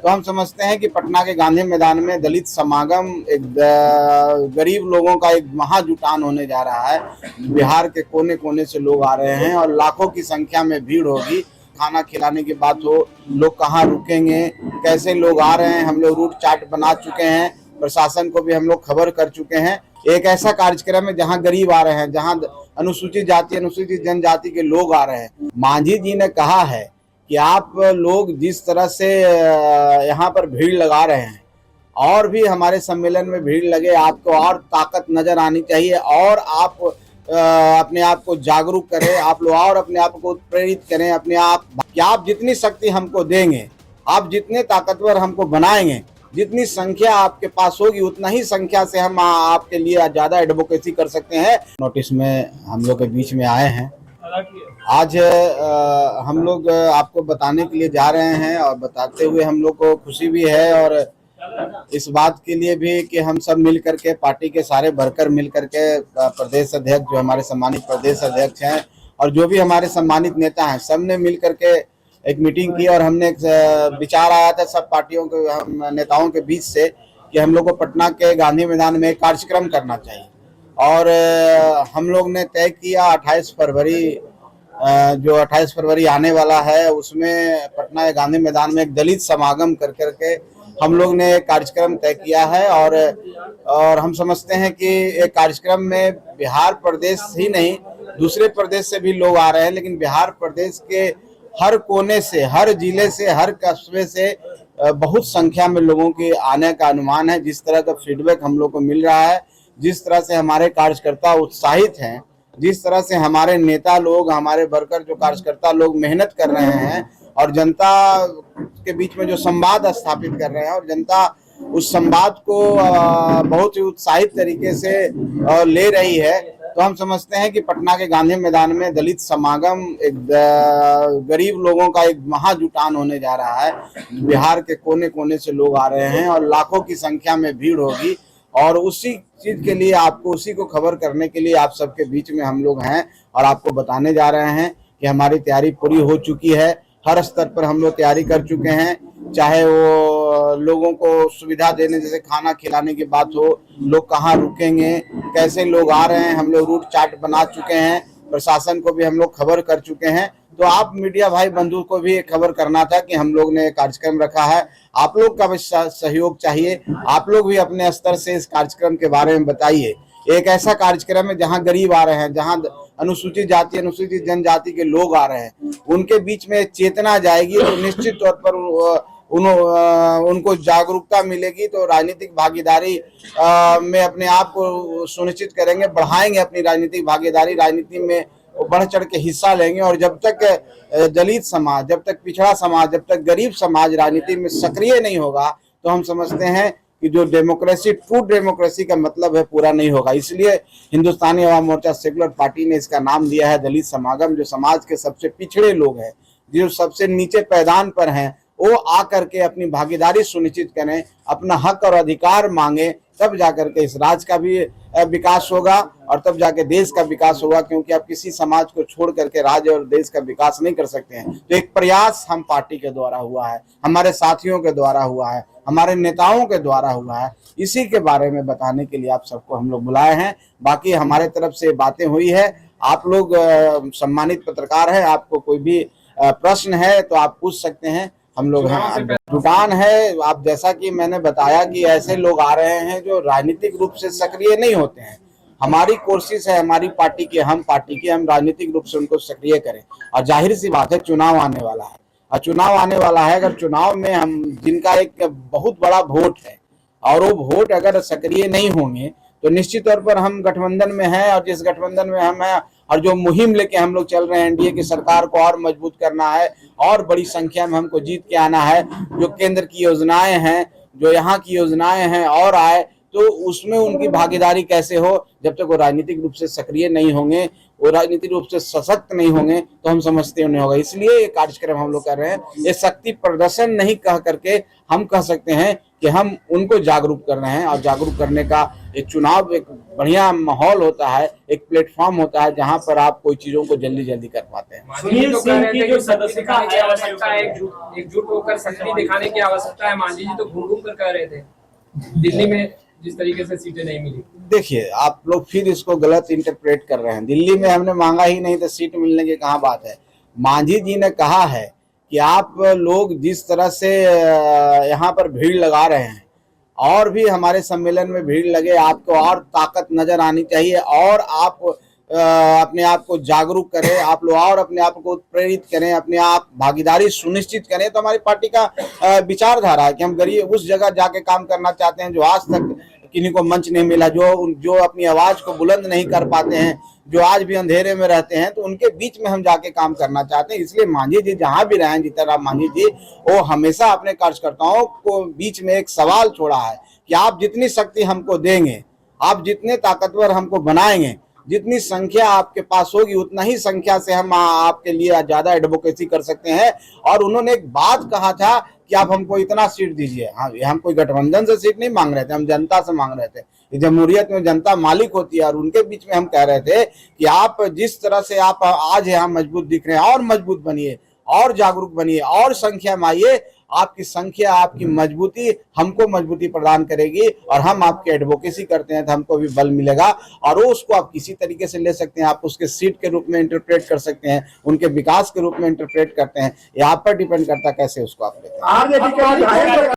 तो हम समझते हैं कि पटना के गांधी मैदान में दलित समागम एक गरीब लोगों का एक महाजुटान होने जा रहा है। बिहार के कोने कोने से लोग आ रहे हैं और लाखों की संख्या में भीड़ होगी। खाना खिलाने की बात हो, लोग कहाँ रुकेंगे, कैसे लोग आ रहे हैं, हम लोग रूट चार्ट बना चुके हैं, प्रशासन को भी हम लोग खबर कर चुके हैं। एक ऐसा कार्यक्रम है जहाँ गरीब आ रहे हैं, जहाँ अनुसूचित जाति अनुसूचित जनजाति के लोग आ रहे हैं। मांझी जी ने कहा है कि आप लोग जिस तरह से यहाँ पर भीड़ लगा रहे हैं और भी हमारे सम्मेलन में भीड़ लगे, आपको और ताकत नजर आनी चाहिए और आप अपने आप को जागरूक करें, आप लोग और अपने आप को प्रेरित करें अपने आप कि आप जितनी शक्ति हमको देंगे, आप जितने ताकतवर हमको बनाएंगे, जितनी संख्या आपके पास होगी उतना ही संख्या से हम आपके लिए ज्यादा एडवोकेसी कर सकते हैं। नोटिस में हम लोग के बीच में आए हैं। आज हम लोग आपको बताने के लिए जा रहे हैं और बताते हुए हम लोग को खुशी भी है और इस बात के लिए भी कि हम सब मिल करके पार्टी के सारे वर्कर मिल करके प्रदेश अध्यक्ष जो हमारे सम्मानित प्रदेश अध्यक्ष हैं और जो भी हमारे सम्मानित नेता हैं, सब ने मिल करके एक मीटिंग की और हमने एक विचार आया था सब पार्टियों के नेताओं के बीच से कि हम लोग को पटना के गांधी मैदान में एक कार्यक्रम करना चाहिए। और हम लोग ने तय किया 28 फरवरी जो 28 फरवरी आने वाला है उसमें पटना के गांधी मैदान में एक दलित समागम कर करके हम लोग ने एक कार्यक्रम तय किया है। और हम समझते हैं कि एक कार्यक्रम में बिहार प्रदेश ही नहीं दूसरे प्रदेश से भी लोग आ रहे हैं, लेकिन बिहार प्रदेश के हर कोने से, हर जिले से, हर कस्बे से बहुत संख्या में लोगों के आने का अनुमान है। जिस तरह का फीडबैक हम लोग को मिल रहा है, जिस तरह से हमारे कार्यकर्ता उत्साहित हैं, जिस तरह से हमारे नेता लोग, हमारे वर्कर जो कार्यकर्ता लोग मेहनत कर रहे हैं और जनता के बीच में जो संवाद स्थापित कर रहे हैं और जनता उस संवाद को बहुत ही उत्साहित तरीके से ले रही है, तो हम समझते हैं कि पटना के गांधी मैदान में दलित समागम एक गरीब लोगों का एक महाजुटान होने जा रहा है। बिहार के कोने कोने से लोग आ रहे हैं और लाखों की संख्या में भीड़ होगी और उसी चीज के लिए आपको, उसी को खबर करने के लिए आप सबके बीच में हम लोग हैं और आपको बताने जा रहे हैं कि हमारी तैयारी पूरी हो चुकी है। हर स्तर पर हम लोग तैयारी कर चुके हैं, चाहे वो लोगों को सुविधा देने जैसे खाना खिलाने की बात हो, लोग कहाँ रुकेंगे, कैसे लोग आ रहे हैं, हम लोग रूट चार्ट बना चुके हैं, प्रशासन को भी हम लोग खबर कर चुके हैं। तो आप मीडिया भाई बंधु को भी खबर करना था कि हम लोग ने कार्यक्रम रखा है, आप लोग का भी सहयोग चाहिए। आप लोग भी अपने स्तर से इस कार्यक्रम के बारे में बताइए। एक ऐसा कार्यक्रम है जहां गरीब आ रहे हैं, जहां अनुसूचित जाति अनुसूचित जनजाति के लोग आ रहे हैं, उनके बीच में चेतना जाएगी तो निश्चित तौर पर उनको जागरूकता मिलेगी, तो राजनीतिक भागीदारी में अपने आप को सुनिश्चित करेंगे, बढ़ाएंगे अपनी राजनीतिक भागीदारी, राजनीति में बढ़ चढ़ के हिस्सा लेंगे। और जब तक दलित समाज, जब तक पिछड़ा समाज, जब तक गरीब समाज राजनीति में सक्रिय नहीं होगा तो हम समझते हैं कि जो डेमोक्रेसी, ट्रू डेमोक्रेसी का मतलब है, पूरा नहीं होगा। इसलिए हिंदुस्तानी अवाम मोर्चा सेकुलर पार्टी ने इसका नाम दिया है दलित समागम। जो समाज के सबसे पिछड़े लोग हैं, जो सबसे नीचे पैदान पर हैं, वो आकर के अपनी भागीदारी सुनिश्चित करें, अपना हक और अधिकार मांगे, तब जाकर के इस राज्य का भी विकास होगा और तब जाके देश का विकास होगा। क्योंकि आप किसी समाज को छोड़ करके राज्य और देश का विकास नहीं कर सकते हैं। तो एक प्रयास हम पार्टी के द्वारा हुआ है, हमारे साथियों के द्वारा हुआ है, हमारे नेताओं के द्वारा हुआ है, इसी के बारे में बताने के लिए आप सबको हम लोग बुलाए हैं। बाकी हमारे तरफ से बातें हुई है, आप लोग सम्मानित पत्रकार हैं, आपको कोई भी प्रश्न है तो आप पूछ सकते हैं। हम लोग जुटान है, आप जैसा कि मैंने बताया कि ऐसे लोग आ रहे हैं जो राजनीतिक रूप से सक्रिय नहीं होते हैं। हमारी कोशिश है, हमारी पार्टी की, हम पार्टी की, हम राजनीतिक रूप से उनको सक्रिय करें। और जाहिर सी बात है, चुनाव आने वाला है और चुनाव आने वाला है, अगर चुनाव में हम जिनका एक बहुत बड़ा वोट है और वो वोट अगर सक्रिय नहीं होंगे तो निश्चित तौर पर हम गठबंधन में हैं और जिस गठबंधन में हम हैं और जो मुहिम लेके हम लोग चल रहे हैं, एनडीए की सरकार को और मजबूत करना है और बड़ी संख्या में हमको जीत के आना है। जो केंद्र की योजनाएं हैं, जो यहाँ की योजनाएं हैं और आए, तो उसमें उनकी भागीदारी कैसे हो, जब तक वो राजनीतिक रूप से सक्रिय नहीं होंगे, वो राजनीतिक रूप से सशक्त नहीं होंगे, तो हम समझते नहीं होगा। इसलिए ये कार्यक्रम हम लोग कर रहे हैं। ये शक्ति प्रदर्शन नहीं कह करके हम कह सकते हैं कि हम उनको जागरूक कर रहे हैं। और जागरूक करने का एक चुनाव एक बढ़िया माहौल होता है, एक प्लेटफॉर्म होता है जहां पर आप कोई चीजों को जल्दी जल्दी कर पाते हैं। सुनील सिंह की जो सदस्यता की आवश्यकता है, एकजुट होकर शक्ति दिखाने की आवश्यकता है। मांझी जी तो घूम घूम कर कह रहे थे दिल्ली में जिस तरीके से सीटें नहीं मिली। देखिए, आप लोग फिर इसको गलत इंटरप्रेट कर रहे हैं। दिल्ली में हमने मांगा ही नहीं तो सीट मिलने की कहाँ बात है। मांझी जी ने कहा है कि आप लोग जिस तरह से यहाँ पर भीड़ लगा रहे हैं और भी हमारे सम्मेलन में भीड़ लगे, आपको और ताकत नजर आनी चाहिए और आप अपने आप को जागरूक करें, आप लोग और अपने आप को प्रेरित करें, अपने आप भागीदारी सुनिश्चित करें। तो हमारी पार्टी का विचारधारा है कि हम गरीब उस जगह जाके काम करना चाहते हैं जो आज तक किन्हीं को मंच नहीं मिला, जो अपनी आवाज को बुलंद नहीं कर पाते हैं, जो आज भी अंधेरे में रहते हैं, तो उनके बीच में हम जाके काम करना चाहते हैं। इसलिए मांझी जी जहां भी रहे, जीतन राम मांझी जी, वो हमेशा अपने कार्यकर्ताओं को बीच में एक सवाल छोड़ा है कि आप जितनी शक्ति हमको देंगे, आप जितने ताकतवर हमको बनाएंगे, जितनी संख्या आपके पास होगी उतना ही संख्या से हम आपके लिए ज्यादा एडवोकेसी कर सकते हैं। और उन्होंने एक बात कहा था कि आप हमको इतना सीट दीजिए। हाँ, हम कोई गठबंधन से सीट नहीं मांग रहे थे, हम जनता से मांग रहे थे। जमहूरियत में जनता मालिक होती है और उनके बीच में हम कह रहे थे कि आप जिस तरह से आप आज यहाँ मजबूत दिख रहे हैं और मजबूत बनिए और जागरूक बनिए और संख्या में आइए। आपकी संख्या, आपकी मजबूती हमको मजबूती प्रदान करेगी और हम आपके एडवोकेसी करते हैं तो हमको भी बल मिलेगा। और वो उसको आप किसी तरीके से ले सकते हैं, आप उसके सीट के रूप में इंटरप्रेट कर सकते हैं, उनके विकास के रूप में इंटरप्रेट करते हैं। ये आप पर डिपेंड करता है कैसे उसको आप लेते हैं।